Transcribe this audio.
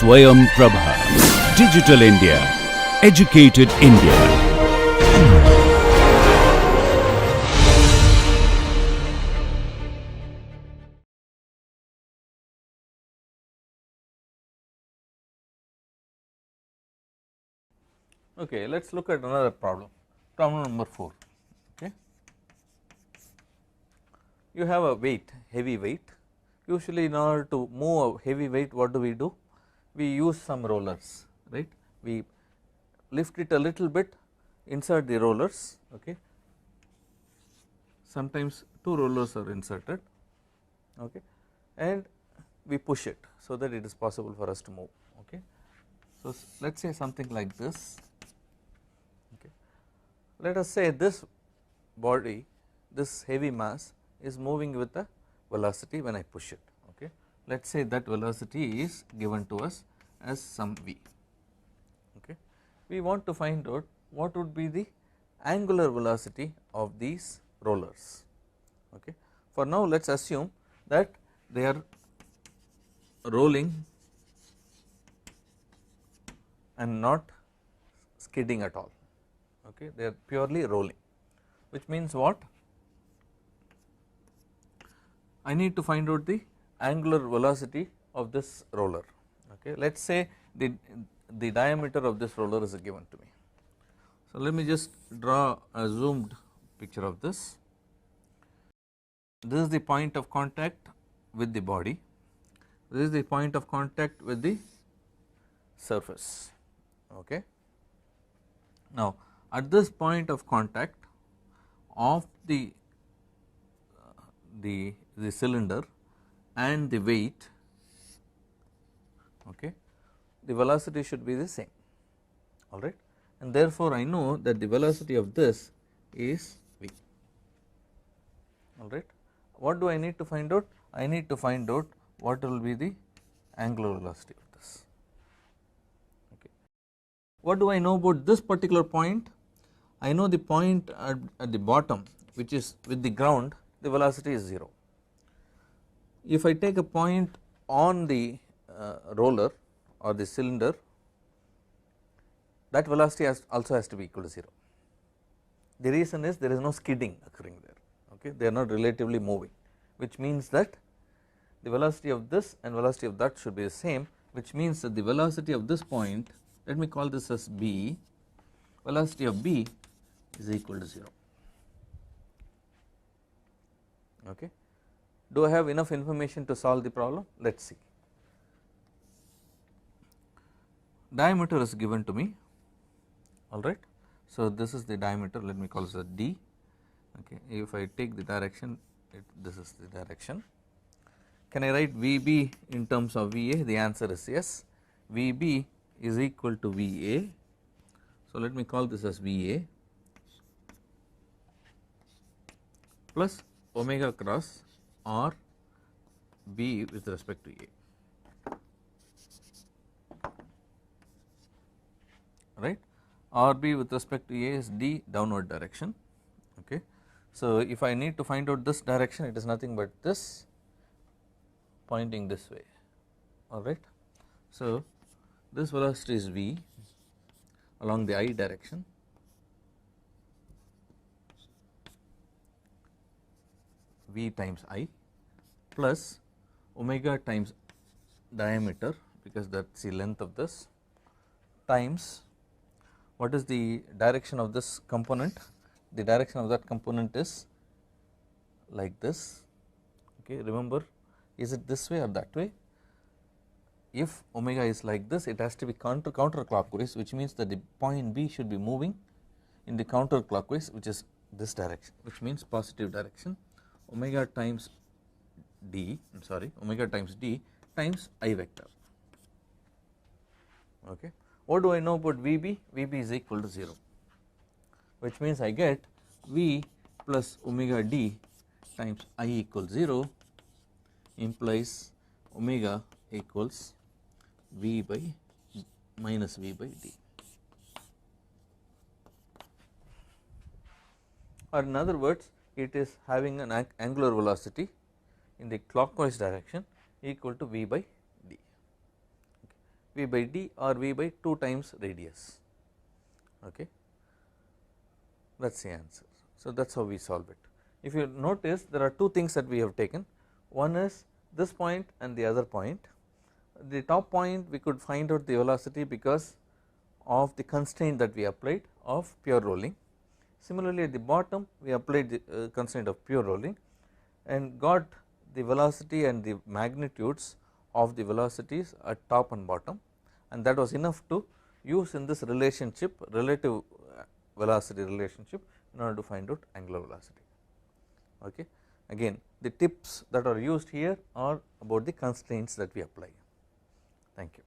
Swayam Prabha. Digital India. Educated India. Okay, let us look at another problem, problem number 4. Okay. You have a weight, heavy weight. Usually in order to move a heavy weight, what do? We use some rollers, right. We lift it a little bit, insert the rollers, okay. Sometimes 2 rollers are inserted, okay, and we push it so that it is possible for us to move, okay. So let us say something like this, okay. Let us say this body, this heavy mass is moving with a velocity when I push it, okay. Let us say that velocity is given to us as some v, okay. We want to find out what would be the angular velocity of these rollers, okay. For now let us assume that they are rolling and not skidding at all, okay. They are purely rolling, which means what? I need to find out the angular velocity of this roller, okay. Let us say the diameter of this roller is given to me. So let me just draw a zoomed picture of this. This is the point of contact with the body, this is the point of contact with the surface, okay. Now at this point of contact of the cylinder and the weight, okay, the velocity should be the same, alright, and therefore I know that the velocity of this is v, alright. What do I need to find out? I need to find out what will be the angular velocity of this, okay. What do I know about this particular point? I know the point at the bottom, which is with the ground, the velocity is 0. If I take a point on the roller or the cylinder, that velocity also has to be equal to 0. The reason is there is no skidding occurring there, okay. They are not relatively moving, which means that the velocity of this and velocity of that should be the same, which means that the velocity of this point, let me call this as b, velocity of b is equal to 0, okay. Do I have enough information to solve the problem? Let us see. Diameter is given to me, alright. So this is the diameter, let me call this as d, okay. If I take the direction, this is the direction. Can I write Vb in terms of Va? The answer is yes. Vb is equal to Va, so let me call this as Va plus omega cross R B with respect to A, right. RB with respect to A is D downward direction, okay. So if I need to find out this direction, it is nothing but this pointing this way, alright. So this velocity is V along the I direction, V times I plus omega times diameter, because that is the length of this, times what is the direction of this component? The direction of that component is like this, okay. Remember, is it this way or that way? If omega is like this, it has to be counterclockwise, which means that the point B should be moving in the counterclockwise, which is this direction, which means positive direction. Omega times d, omega times d times I vector, okay. What do I know about Vb? Vb is equal to 0, which means I get V plus omega d times I equals 0 implies omega equals V by minus V by d, or in other words, it is having an angular velocity in the clockwise direction equal to V by d. Okay. V by d or V by 2 times radius, okay. That is the answer. So that is how we solve it. If you notice, there are two things that we have taken, one is this point and the other point. The top point we could find out the velocity because of the constraint that we applied of pure rolling. Similarly at the bottom we applied the constraint of pure rolling and got the velocity and the magnitudes of the velocities at top and bottom, and that was enough to use in this relationship, relative velocity relationship, in order to find out angular velocity, okay. Again the tips that are used here are about the constraints that we apply. Thank you.